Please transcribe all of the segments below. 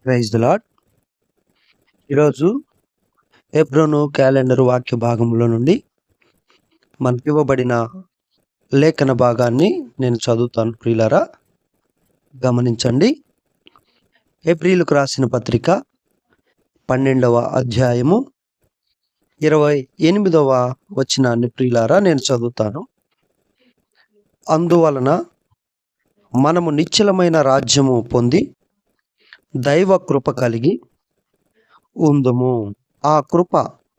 Praise the lord. ఈరోజు హెబ్రోను calendar వాక్య భాగంలో నుండి మనకివ్వబడిన లేఖన భాగాన్ని నేను చదువుతాను. ప్రియులారా గమనించండి. ఏప్రిల్కు రాసిన పత్రిక 12వ అధ్యాయము 28వ వచనాన్ని ప్రియులారా నేను చదువుతాను. అందువలన మనము నిశ్చలమైన రాజ్యము పొంది దైవ కృప కలిగి ఉందుము. ఆ కృప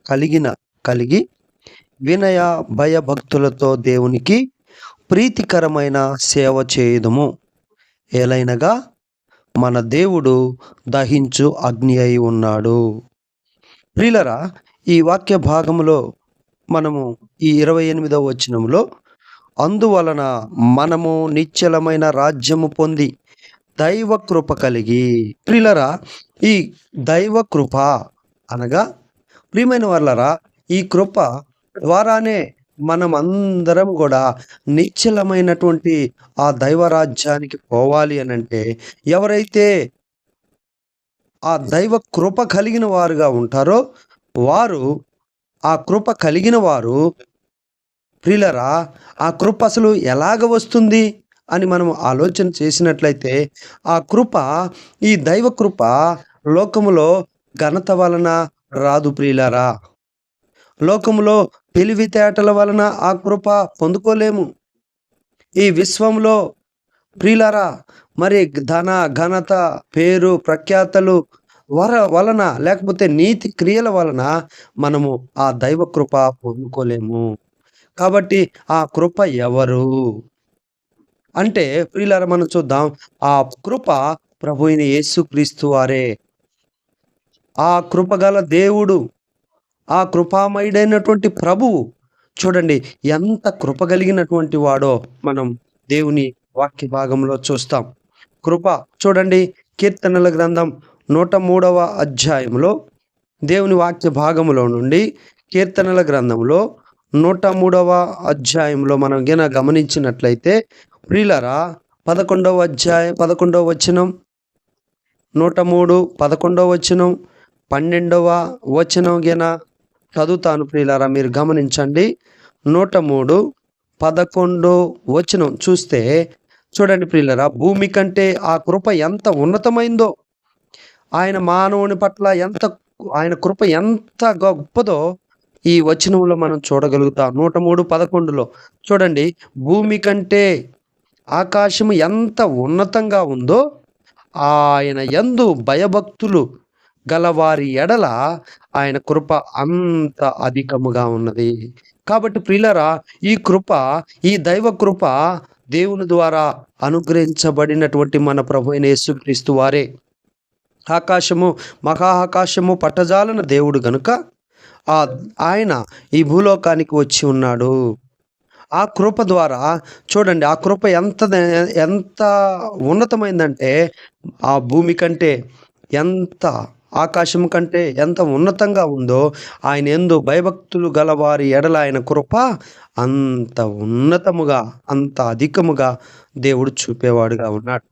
కలిగి వినయ భయభక్తులతో దేవునికి ప్రీతికరమైన సేవ చేయుదుము. ఏలైనగా మన దేవుడు దహించు అగ్ని అయి ఉన్నాడు. ప్రియులరా, ఈ వాక్య భాగములో మనము ఈ 28వ వచనంలో అందువలన మనము నిశ్చలమైన రాజ్యము పొంది దైవ కృప కలిగి, ప్రియులరా, ఈ దైవ కృప అనగా ప్రియమైన వాళ్ళరా, ఈ కృప ద్వారానే మనం అందరం కూడా నిశ్చలమైనటువంటి ఆ దైవరాజ్యానికి పోవాలి అని అంటే, ఎవరైతే ఆ దైవ కృప కలిగిన వారుగా ఉంటారో వారు, ఆ కృప కలిగిన వారు, ప్రియులరా, ఆ కృప అసలు ఎలాగ వస్తుంది అని మనం ఆలోచన చేసినట్లయితే, ఆ కృప, ఈ దైవ కృప లోకములో ఘనత వలన రాదు ప్రియులారా. లోకములో తెలివితేటల వలన ఆ కృప పొందుకోలేము. ఈ విశ్వంలో ప్రియులారా, మరి ధన ఘనత పేరు ప్రఖ్యాతలు వలన లేకపోతే నీతి క్రియల వలన మనము ఆ దైవ కృప పొందుకోలేము. కాబట్టి ఆ కృప ఎవరు అంటే ప్రియులారా, మనం చూద్దాం. ఆ కృప ప్రభు అయిన యేసుక్రీస్తు వారే. ఆ కృపగల దేవుడు, ఆ కృపామయుడైనటువంటి ప్రభువు చూడండి ఎంత కృప కలిగినటువంటి వాడో మనం దేవుని వాక్య భాగంలో చూస్తాం. కృప చూడండి, కీర్తనల గ్రంథం 103వ అధ్యాయంలో దేవుని వాక్య భాగంలో నుండి కీర్తనల గ్రంథంలో 103వ అధ్యాయంలో మనం గమనించినట్లయితే ప్రియులారా, 11వ అధ్యాయం 11వ వచనం, 103 11వ వచనం, 12వ వచనం చదువుతాను ప్రియులారా, మీరు గమనించండి. 103 11 వచనం చూస్తే చూడండి ప్రియులారా, భూమి కంటే ఆ కృప ఎంత ఉన్నతమైందో, ఆయన మానవుని పట్ల ఆయన కృప ఎంత గొప్పదో ఈ వచనంలో మనం చూడగలుగుతాం. 103 11లో చూడండి, భూమి కంటే ఆకాశము ఎంత ఉన్నతంగా ఉందో ఆయన యందు భయభక్తులు గలవారి ఎడల ఆయన కృప అంత అధికముగా ఉన్నది. కాబట్టి ప్రియులారా, ఈ కృప, ఈ దైవ కృప దేవుని ద్వారా అనుగ్రహించబడినటువంటి మన ప్రభు అయిన యేసుక్రీస్తు వారే. ఆకాశము మహాకాశము పట్టజాలన దేవుడు గనుక ఆయన ఈ భూలోకానికి వచ్చి ఉన్నాడు. ఆ కృప ద్వారా చూడండి, ఆ కృప ఎంత ఉన్నతమైందంటే, ఆ భూమి కంటే ఎంత, ఆకాశం కంటే ఎంత ఉన్నతంగా ఉందో ఆయన యందు భయభక్తులు గలవారి ఎడల ఆయన కృప అంత ఉన్నతముగా, అంత అధికముగా దేవుడు చూపేవాడుగా ఉన్నాడు.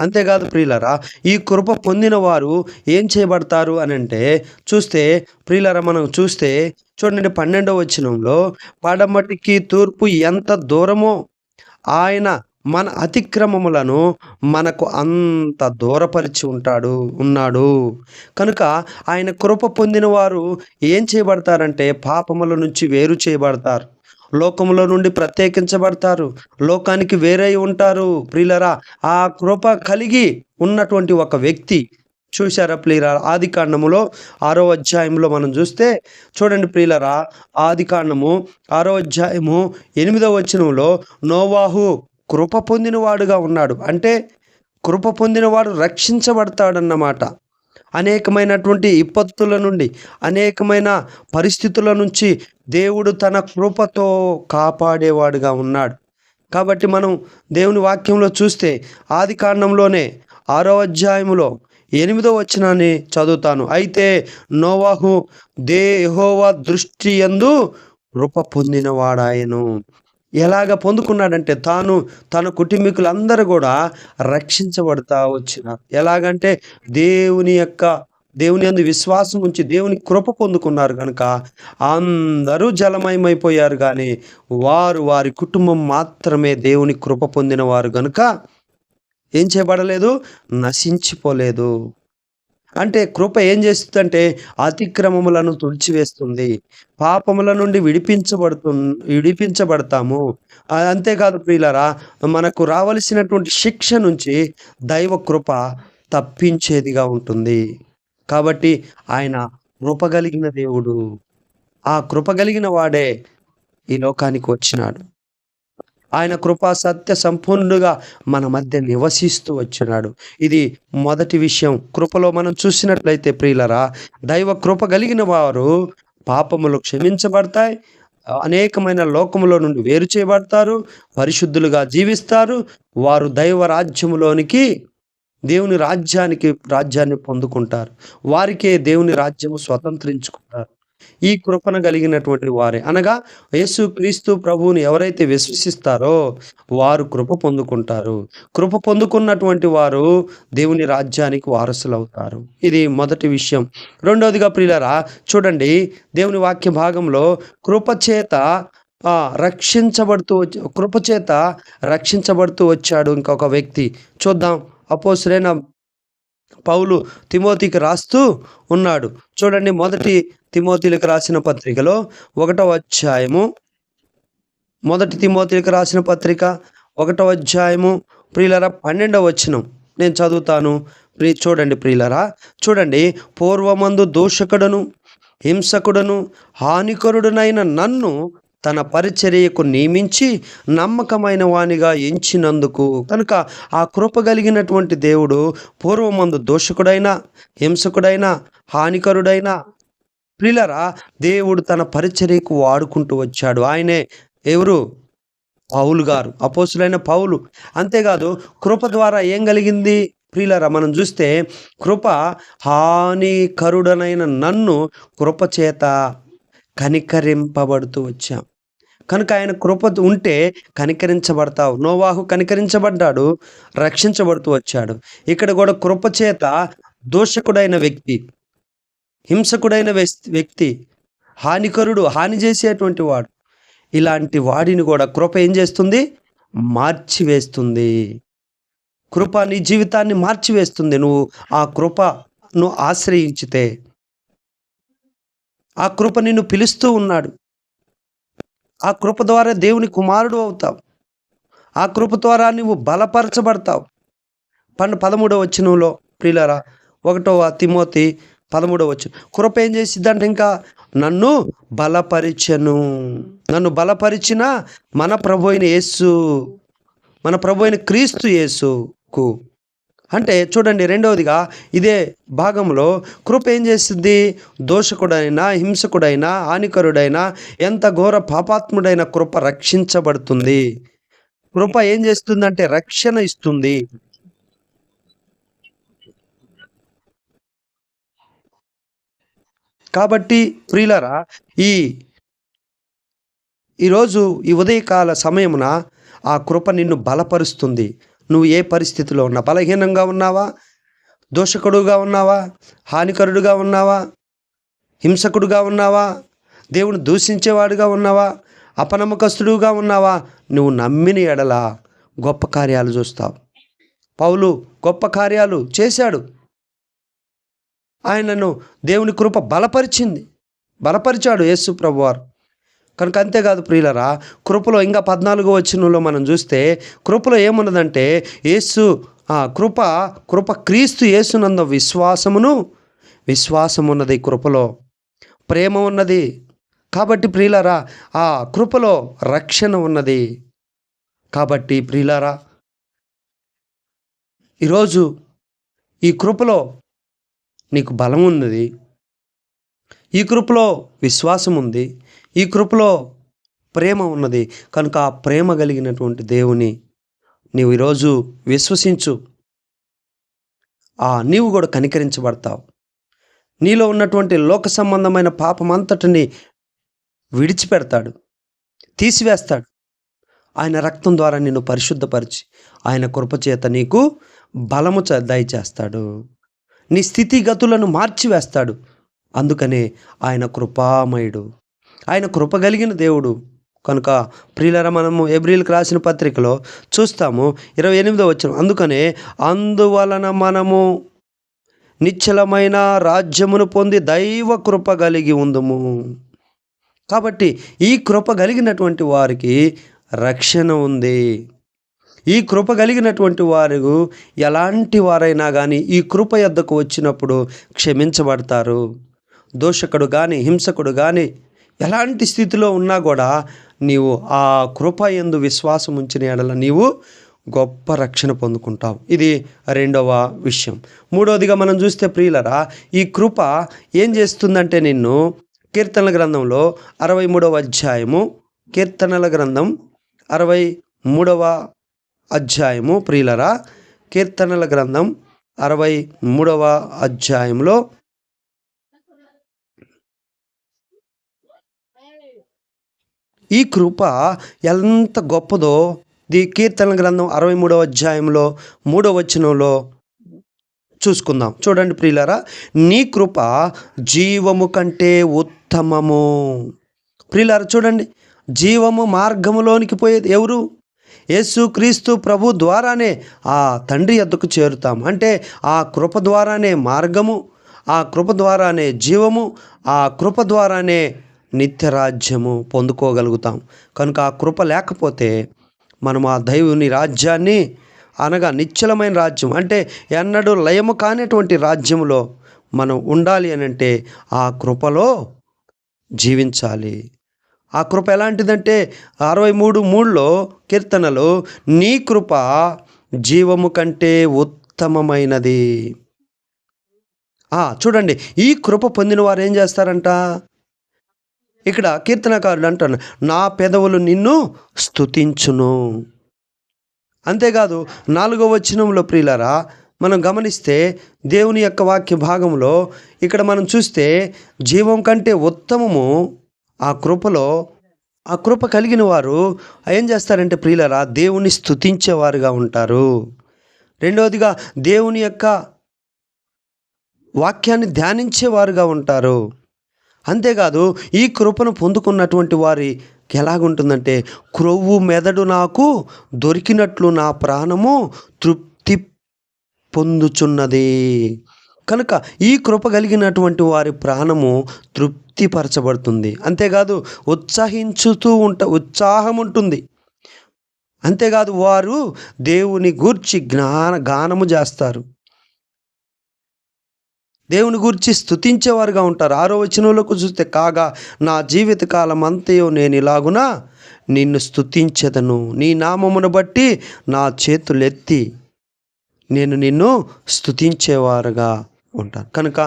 అంతేకాదు ప్రియులరా, ఈ కృప పొందిన వారు ఏం చేయబడతారు అని అంటే చూస్తే ప్రియులరా, మనం చూస్తే చూడండి 12వ వచనంలో, పడమటికి తూర్పు ఎంత దూరమో ఆయన మన అతిక్రమములను మనకు అంత దూరపరిచి ఉన్నాడు. కనుక ఆయన కృప పొందిన వారు ఏం చేయబడతారంటే పాపముల నుంచి వేరు చేయబడతారు, లోకములో నుండి ప్రత్యేకించబడతారు, లోకానికి వేరై ఉంటారు. ప్రియులరా, ఆ కృప కలిగి ఉన్నటువంటి ఒక వ్యక్తి చూశారా ప్రియులరా, ఆదికాండములో 6వ అధ్యాయంలో మనం చూస్తే చూడండి ప్రియులరా, ఆదికాండము 6వ అధ్యాయము 8వ వచనంలో నోవాహు కృప పొందినవాడుగా ఉన్నాడు. అంటే కృప పొందినవాడు రక్షించబడతాడన్నమాట. అనేకమైనటువంటి విపత్తుల నుండి, అనేకమైన పరిస్థితుల నుంచి దేవుడు తన కృపతో కాపాడేవాడుగా ఉన్నాడు. కాబట్టి మనం దేవుని వాక్యంలో చూస్తే ఆదికాండంలోనే 6వ అధ్యాయంలో 8వ వచనాన్ని చదువుతాను. అయితే నోవాహు యెహోవా దృష్టి యందు కృప పొందినవాడాయను. ఎలాగ పొందుకున్నాడంటే తన కుటుంబీకులందరూ కూడా రక్షించబడతా వచ్చినారు. ఎలాగంటే దేవుని యందు విశ్వాసం ఉంచి దేవుని కృప పొందుకున్నారు కనుక అందరూ జలమయమైపోయారు. కానీ వారి కుటుంబం మాత్రమే దేవుని కృప పొందిన వారు గనుక ఏం చేయబడలేదు, నశించిపోలేదు. అంటే కృప ఏం చేస్తుందంటే అతిక్రమములను తుడిచివేస్తుంది, పాపముల నుండి విడిపించబడతాము. అంతేకాదు ప్రియులారా, మనకు రావలసినటువంటి శిక్ష నుంచి దైవ కృప తప్పించేదిగా ఉంటుంది. కాబట్టి ఆయన కృప కలిగిన దేవుడు. ఆ కృప కలిగిన వాడే ఈ లోకానికి వచ్చినాడు. ఆయన కృపా సత్య సంపూర్ణుడుగా మన మధ్య నివసిస్తూ వచ్చినాడు. ఇది మొదటి విషయం. కృపలో మనం చూసినట్లయితే ప్రియులరా, దైవ కృప కలిగిన వారు పాపములు క్షమించబడతాయి, అనేకమైన లోకములో నుండి వేరు చేయబడతారు, పరిశుద్ధులుగా జీవిస్తారు. వారు దైవ రాజ్యములోనికి, దేవుని రాజ్యాన్ని పొందుకుంటారు. వారికే దేవుని రాజ్యము స్వతంత్రించుకుంటారు. ఈ కృపను కలిగినటువంటి వారే, అనగా యేసుక్రీస్తు ప్రభువుని ఎవరైతే విశ్వసిస్తారో వారు కృప పొందుకుంటారు. కృప పొందుకున్నటువంటి వారు దేవుని రాజ్యానికి వారసులవుతారు. ఇది మొదటి విషయం. రెండవదిగా ప్రియులారా, చూడండి, దేవుని వాక్య భాగంలో కృపచేత రక్షించబడుతూ వచ్చాడు ఇంకొక వ్యక్తి. చూద్దాం. అపోస్తలుడైన పౌలు తిమోతికి రాస్తూ ఉన్నాడు. చూడండి, మొదటి తిమోతిలకు రాసిన పత్రికలో 1వ అధ్యాయము, మొదటి తిమోతిలకు రాసిన పత్రిక 1వ అధ్యాయము ప్రియులరా 12వ వచనం నేను చదువుతాను. చూడండి ప్రియులరా, చూడండి. పూర్వమందు దూషకుడను, హింసకుడను, హానికరుడునైన నన్ను తన పరిచర్యకు నియమించి నమ్మకమైన వానిగా ఎంచినందుకు. కనుక ఆ కృప కలిగినటువంటి దేవుడు పూర్వమందు దోషకుడైనా, హింసకుడైనా, హానికరుడైనా ప్రియులరా దేవుడు తన పరిచర్యకు వాడుకుంటూ వచ్చాడు. ఆయనే ఎవరు? పౌలు గారు, అపోస్తలుడైన పౌలు. అంతేకాదు, కృప ద్వారా ఏం కలిగింది ప్రియులరా? మనం చూస్తే కృప హానికరుడనైన నన్ను కృప చేత కనికరింపబడుతూ వచ్చాం. కనుక ఆయన కృప ఉంటే కనికరించబడతావు. నోవాహు కనికరించబడ్డాడు, రక్షించబడుతూ వచ్చాడు. ఇక్కడ కూడా కృప చేత దోషకుడైన వ్యక్తి, హింసకుడైన వ్యక్తి, హానికరుడు, హాని చేసేటువంటి వాడు, ఇలాంటి వాడిని కూడా కృప ఏం చేస్తుంది? మార్చివేస్తుంది. కృప నీ జీవితాన్ని మార్చివేస్తుంది. నువ్వు ఆ కృపను ఆశ్రయించితే. ఆ కృప నిన్ను పిలుస్తూ ఉన్నాడు. ఆ కృప ద్వారా దేవుని కుమారుడు అవుతావు. ఆ కృప ద్వారా నువ్వు బలపరచబడతావు. 13వ వచనంలో ప్రియులారా, 1వ తిమోతి 13వ వచనం, కృప ఏం చేసిద్దంటే ఇంకా నన్ను బలపరిచిన మన ప్రభు అయిన క్రీస్తు యేసుకు. అంటే చూడండి, రెండవదిగా ఇదే భాగంలో కృప ఏం చేస్తుంది? దోషకుడైనా, హింసకుడైనా, హానికరుడైనా, ఎంత ఘోర పాపాత్ముడైన కృప రక్షించబడుతుంది. కృప ఏం చేస్తుందంటే రక్షణ ఇస్తుంది. కాబట్టి ప్రియులారా, ఈరోజు ఈ ఉదయకాల సమయమున ఆ కృప నిన్ను బలపరుస్తుంది. నువ్వు ఏ పరిస్థితిలో ఉన్నా, బలహీనంగా ఉన్నావా, దోషకుడుగా ఉన్నావా, హానికరుడుగా ఉన్నావా, హింసకుడుగా ఉన్నావా, దేవుని దూషించేవాడుగా ఉన్నావా, అపనమ్మకస్తుడుగా ఉన్నావా, నువ్వు నమ్మిన ఎడల గొప్ప కార్యాలు చూస్తావు. పౌలు గొప్ప కార్యాలు చేశాడు. ఆయనను దేవుని కృప బలపరిచాడు యేసు ప్రభువారు. కనుక అంతేకాదు ప్రియులరా, కృపలో ఇంకా 14వ వచనంలో మనం చూస్తే కృపలో ఏమున్నదంటే కృప క్రీస్తు యేసునందు విశ్వాసమున్నది. కృపలో ప్రేమ ఉన్నది. కాబట్టి ప్రియులరా, ఆ కృపలో రక్షణ ఉన్నది. కాబట్టి ప్రియులరా, ఈరోజు ఈ కృపలో నీకు బలం ఉన్నది, ఈ కృపలో విశ్వాసం ఉంది, ఈ కృపలో ప్రేమ ఉన్నది. కనుక ఆ ప్రేమ కలిగినటువంటి దేవుని నీవు ఈరోజు విశ్వసించు. నీవు కూడా కనికరించబడతావు. నీలో ఉన్నటువంటి లోక సంబంధమైన పాపమంతటిని విడిచిపెడతాడు, తీసివేస్తాడు. ఆయన రక్తం ద్వారా నిన్ను పరిశుద్ధపరిచి ఆయన కృపచేత నీకు బలము దయచేస్తాడు. నీ స్థితిగతులను మార్చివేస్తాడు. అందుకనే ఆయన కృపామయుడు, ఆయన కృప కలిగిన దేవుడు. కనుక ప్రియులారా, మనము హెబ్రీయులకు రాసిన పత్రికలో చూస్తాము 28వ వచనం, అందుకనే అందువలన మనము నిశ్చలమైన రాజ్యమును పొంది దైవ కృప కలిగి ఉందుము. కాబట్టి ఈ కృప కలిగినటువంటి వారికి రక్షణ ఉంది. ఈ కృప కలిగినటువంటి వారు ఎలాంటి వారైనా కానీ ఈ కృప యొద్దకు వచ్చినప్పుడు క్షమించబడతారు. దోషకుడు కానీ హింసకుడు కానీ ఎలాంటి స్థితిలో ఉన్నా కూడా నీవు ఆ కృప యందు విశ్వాసం ఉంచిన యెడల నీవు గొప్ప రక్షణ పొందుకుంటావు. ఇది రెండవ విషయం. మూడవదిగా మనం చూస్తే ప్రియులరా, ఈ కృప ఏం చేస్తుందంటే నిన్ను కీర్తనల గ్రంథంలో 63వ అధ్యాయము, కీర్తనల గ్రంథం 63వ అధ్యాయము ప్రియులరా, కీర్తనల గ్రంథం 63వ అధ్యాయంలో ఈ కృప ఎంత గొప్పదో కీర్తనల గ్రంథం 63వ అధ్యాయంలో 3వ వచనంలో చూసుకుందాం. చూడండి ప్రియులారా, నీ కృప జీవము కంటే ఉత్తమము. ప్రియులారా చూడండి, జీవము మార్గములోనికి పోయేది ఎవరు? యేసుక్రీస్తు ప్రభు ద్వారానే ఆ తండ్రి యొద్దకు చేరుతాం. అంటే ఆ కృప ద్వారానే మార్గము, ఆ కృప ద్వారానే జీవము, ఆ కృప ద్వారానే నిత్యరాజ్యము పొందుకోగలుగుతాం. కనుక ఆ కృప లేకపోతే మనం ఆ దైవుని రాజ్యాన్ని, అనగా నిశ్చలమైన రాజ్యం, అంటే ఎన్నడూ లయము కానిటువంటి రాజ్యంలో మనం ఉండాలి అని అంటే ఆ కృపలో జీవించాలి. ఆ కృప ఎలాంటిదంటే 63:3లో కీర్తనలో, నీ కృప జీవము కంటే ఉత్తమమైనది. చూడండి, ఈ కృప పొందిన వారు ఏం చేస్తారంట? ఇక్కడ కీర్తనకారుడు అంటాడు, నా పెదవులు నిన్ను స్తుతించును. అంతేకాదు 4వ వచనంలో ప్రియులారా మనం గమనిస్తే దేవుని యొక్క వాక్య భాగంలో ఇక్కడ మనం చూస్తే జీవం కంటే ఉత్తమము ఆ కృపలో, ఆ కృప కలిగిన వారు ఏం చేస్తారంటే ప్రియులారా, దేవుని స్తుతించేవారుగా ఉంటారు. రెండవదిగా దేవుని యొక్క వాక్యాన్ని ధ్యానించేవారుగా ఉంటారు. అంతేకాదు ఈ కృపను పొందుకున్నటువంటి వారి ఎలాగుంటుందంటే, క్రొవ్వు మెదడు నాకు దొరికినట్లు నా ప్రాణము తృప్తి పొందుచున్నది. కనుక ఈ కృప కలిగినటువంటి వారి ప్రాణము తృప్తిపరచబడుతుంది. అంతేకాదు ఉత్సాహం ఉంటుంది. అంతేకాదు వారు దేవుని గూర్చి గానము చేస్తారు, దేవుని గురించి స్తుతించేవారుగా ఉంటారు. 6వ వచనంలోకి చూస్తే, కాగా నా జీవితకాలం అంతయు నేను ఇలాగున నిన్ను స్తుతించెదను, నీ నామమును బట్టి నా చేతులెత్తి నేను నిన్ను స్తుతించేవారుగా ఉంటాను. కనుక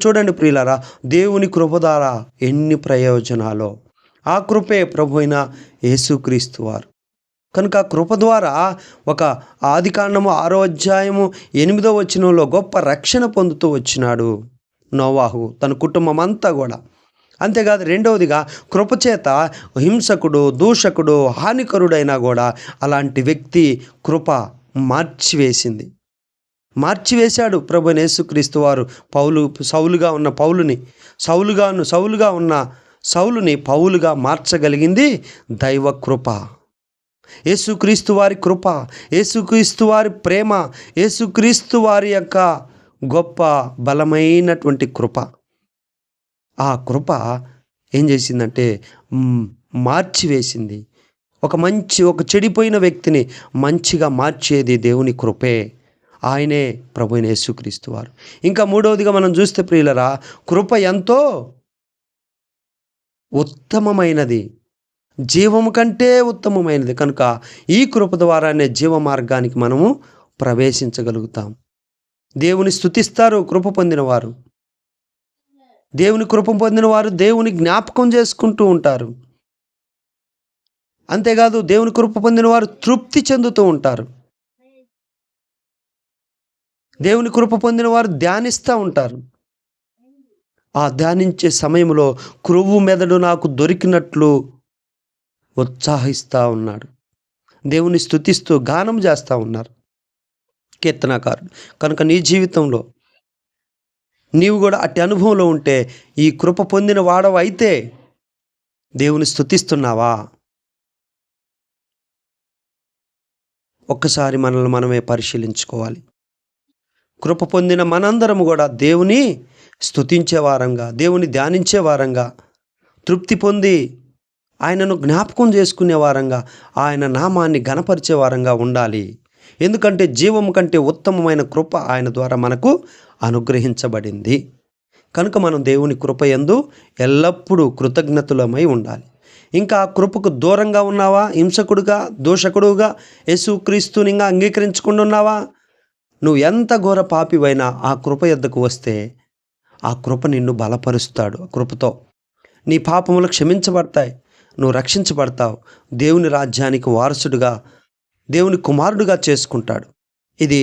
చూడండి ప్రియులారా, దేవుని కృప ద్వారా ఎన్ని ప్రయోజనాలో. ఆ కృపే ప్రభు అయిన యేసుక్రీస్తు వారు. కనుక కృప ద్వారా ఒక ఆదికాండము 6వ అధ్యాయము 8వ వచనంలో గొప్ప రక్షణ పొందుతూ వచ్చినాడు నోవాహు, తన కుటుంబం అంతా కూడా. అంతేకాదు రెండవదిగా కృపచేత హింసకుడు, దూషకుడు, హానికరుడైనా కూడా అలాంటి వ్యక్తి కృప మార్చివేశాడు ప్రభు యేసుక్రీస్తు వారు. సౌలుగా ఉన్న సౌలుని పౌలుగా మార్చగలిగింది దైవ కృప. యేసుక్రీస్తు వారి కృప, యేసుక్రీస్తు వారి ప్రేమ, యేసుక్రీస్తు వారి యొక్క గొప్ప బలమైనటువంటి కృప. ఆ కృప ఏం చేసిందంటే మార్చివేసింది. ఒక చెడిపోయిన వ్యక్తిని మంచిగా మార్చేది దేవుని కృపే. ఆయనే ప్రభువైన యేసుక్రీస్తు వారు. ఇంకా మూడవదిగా మనం చూస్తే ప్రియులరా, కృప ఎంతో ఉత్తమమైనది, జీవము కంటే ఉత్తమమైనది. కనుక ఈ కృప ద్వారానే జీవ మార్గానికి మనము ప్రవేశించగలుగుతాం. దేవుని స్తుతిస్తారు కృప పొందినవారు. దేవుని కృప పొందినవారు దేవుని జ్ఞాపకం చేసుకుంటూ ఉంటారు. అంతేకాదు దేవుని కృప పొందినవారు తృప్తి చెందుతూ ఉంటారు. దేవుని కృప పొందినవారు ధ్యానిస్తూ ఉంటారు. ఆ ధ్యానించే సమయంలో క్రొవ్వు మెదడు నాకు దొరికినట్లు ఉత్సాహిస్తూ ఉన్నాడు. దేవుని స్తుతిస్తూ గానం చేస్తూ ఉన్నారు కీర్తనాకారుడు. కనుక నీ జీవితంలో నీవు కూడా అట్టి అనుభవంలో ఉంటే, ఈ కృప పొందిన వాడవైతే దేవుని స్తుతిస్తున్నావా? ఒక్కసారి మనల్ని మనమే పరిశీలించుకోవాలి. కృప పొందిన మనందరం కూడా దేవుని స్తుతించే వారంగా, దేవుని ధ్యానించే వారంగా, తృప్తి పొంది ఆయనను జ్ఞాపకం చేసుకునే వారంగా, ఆయన నామాన్ని ఘనపరిచే వారంగా ఉండాలి. ఎందుకంటే జీవము కంటే ఉత్తమమైన కృప ఆయన ద్వారా మనకు అనుగ్రహించబడింది. కనుక మనం దేవుని కృప యందు ఎల్లప్పుడూ కృతజ్ఞతులమై ఉండాలి. ఇంకా ఆ కృపకు దూరంగా ఉన్నావా? హింసకుడుగా, దూషకుడుగా యేసుక్రీస్తుని ఇంకా అంగీకరించకుండా ఉన్నావా? నువ్వు ఎంత ఘోర పాపివైనా ఆ కృప యొద్దకు వస్తే ఆ కృప నిన్ను బలపరుస్తాడు. కృపతో నీ పాపములు క్షమించబడతాయి, నువ్వు రక్షించబడతావు, దేవుని రాజ్యానికి వారసుడుగా, దేవుని కుమారుడుగా చేసుకుంటాడు. ఇది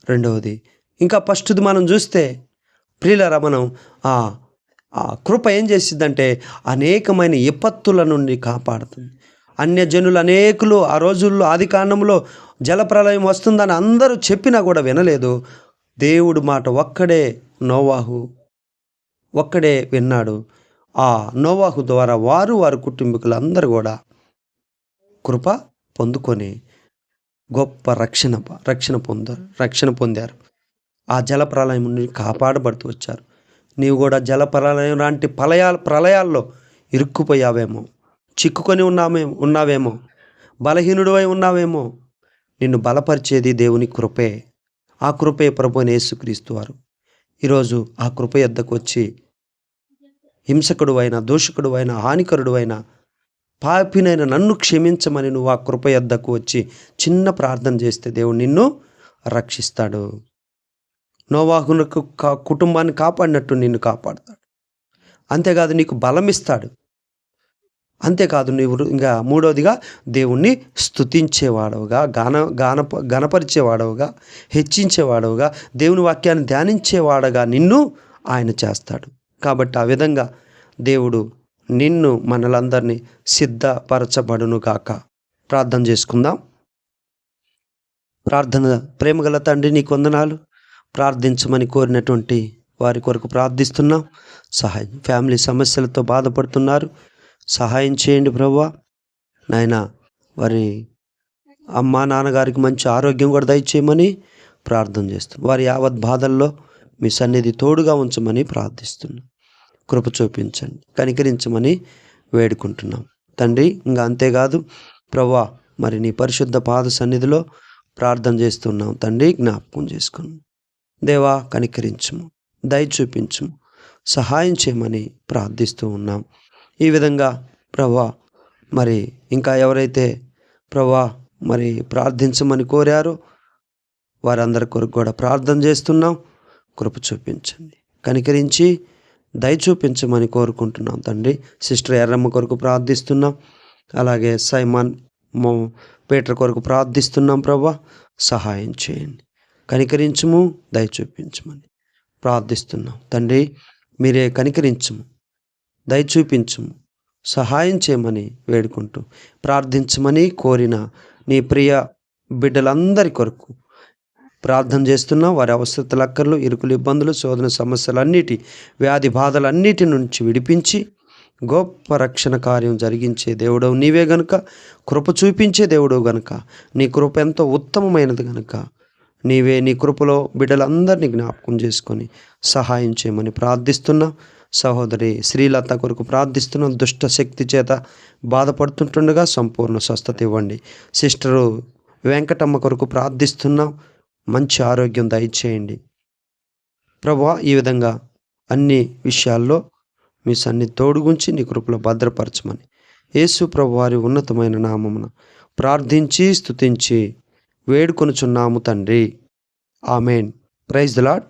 రెండవది. ఇంకా ఫస్ట్ది మనం చూస్తే ప్రియులారా, మనం ఆ కృప ఏం చేసిద్దంటే అనేకమైన విపత్తుల నుండి కాపాడుతుంది. అన్యజనులు అనేకులు ఆ రోజుల్లో ఆది కాండంలో జలప్రలయం వస్తుందని అందరూ చెప్పినా కూడా వినలేదు. దేవుడు మాట నోవాహు ఒక్కడే విన్నాడు. ఆ నోవాహు ద్వారా వారి కుటుంబీకులందరూ కూడా కృప పొందుకొని గొప్ప రక్షణ పొందారు. ఆ జలప్రలయం నుండి కాపాడబడుతూ వచ్చారు. నీవు కూడా జలప్రలయం లాంటి ప్రళయాల్లో ఇరుక్కుపోయావేమో, చిక్కుకొని ఉన్నావేమో, బలహీనుడివై ఉన్నావేమో. నిన్ను బలపరిచేది దేవుని కృపే. ఆ కృపే ప్రభువైన యేసుక్రీస్తు వారు. ఈరోజు ఆ కృప యొద్దకు వచ్చి హింసకుడువైన, దూషకుడువైన, హానికరుడువైన, పాపినైన నన్ను క్షమించమని నువ్వు ఆ కృప యొద్దకు వచ్చి చిన్న ప్రార్థన చేస్తే దేవుడు నిన్ను రక్షిస్తాడు. నోవాహునకు కుటుంబాన్ని కాపాడినట్టు నిన్ను కాపాడుతాడు. అంతేకాదు నీకు బలం ఇస్తాడు. అంతేకాదు నీవు ఇంకా మూడవదిగా దేవుణ్ణి స్తుతించేవాడవుగా, గణపరిచేవాడవుగా, హెచ్చించేవాడవుగా, దేవుని వాక్యాన్ని ధ్యానించేవాడగా నిన్ను ఆయన చేస్తాడు. కాబట్టి ఆ విధంగా దేవుడు నిన్ను మనలందరినీ సిద్ధపరచబడును గాక. ప్రార్థన చేసుకుందాం. ప్రార్థన. ప్రేమగల తండ్రి, నీకు వందనాలు. ప్రార్థించమని కోరినటువంటి వారి కొరకు ప్రార్థిస్తున్నాం. సహాయం. ఫ్యామిలీ సమస్యలతో బాధపడుతున్నారు, సహాయం చేయండి ప్రభువా. నాయన, వారి అమ్మా నాన్నగారికి మంచి ఆరోగ్యం కూడా దయచేయమని ప్రార్థన చేస్తున్నాం. వారి యావత్ బాధల్లో మీ సన్నిధి తోడుగా ఉంచమని ప్రార్థిస్తున్నాం. కృప చూపించండి, కనికరించమని వేడుకుంటున్నాం తండ్రి. ఇంకా అంతేకాదు ప్రభువా, మరి నీ పరిశుద్ధ పాద సన్నిధిలో ప్రార్థన చేస్తున్నాం తండ్రి. జ్ఞాపకం చేసుకుని దేవా, కనికరించుము, దయ చూపించుము, సహాయం చేయమని ప్రార్థిస్తూ ఉన్నాం. ఈ విధంగా ప్రభువా, మరి ఇంకా ఎవరైతే ప్రభువా మరి ప్రార్థించమని కోరారో వారందరి కొరకు కూడా ప్రార్థన చేస్తున్నాం. కృప చూపించండి, కనికరించి దయ చూపించమని కోరుకుంటున్నాం తండ్రి. సిస్టర్ ఎర్రమ్మ కొరకు ప్రార్థిస్తున్నాం. అలాగే సైమాన్ పీటర్ కొరకు ప్రార్థిస్తున్నాం. ప్రభువా, సహాయం చేయండి, కనికరించుము, దయ చూపించమని ప్రార్థిస్తున్నాం తండ్రి. మీరే కనికరించుము, దయ చూపించుము, సహాయం చేయమని వేడుకుంటూ ప్రార్థించమని కోరిన నీ ప్రియ బిడ్డలందరి కొరకు ప్రార్థన చేస్తున్నాం. వారి అవసరతలు, అక్కర్లు, ఇరుకులు, ఇబ్బందులు, శోధన సమస్యలన్నిటి, వ్యాధి బాధలన్నిటి నుంచి విడిపించి గొప్ప రక్షణ కార్యం జరిగించే దేవుడవు నీవే గనుక, కృప చూపించే దేవుడవు గనుక, నీ కృప ఎంతో ఉత్తమమైనది గనుక నీవే నీ కృపలో బిడ్డలందరినీ జ్ఞాపకం చేసుకొని సహాయం చేయమని ప్రార్థిస్తున్నాం. సహోదరి శ్రీలత కొరకు ప్రార్థిస్తున్నాం. దుష్ట శక్తి చేత బాధపడుతుంటుండగా సంపూర్ణ స్వస్థత ఇవ్వండి. సిస్టరు వెంకటమ్మ కొరకు ప్రార్థిస్తున్నాం. మంచి ఆరోగ్యం దయచేయండి ప్రభువా. ఈ విధంగా అన్ని విషయాల్లో మీ సన్నిధి తోడుగుంచి నీ కృపలో భద్రపరచమని యేసు ప్రభు వారి ఉన్నతమైన నామమున ప్రార్థించి స్తుతించి వేడుకొనుచున్నాము తండ్రి. ఆమెన్. Praise the lord.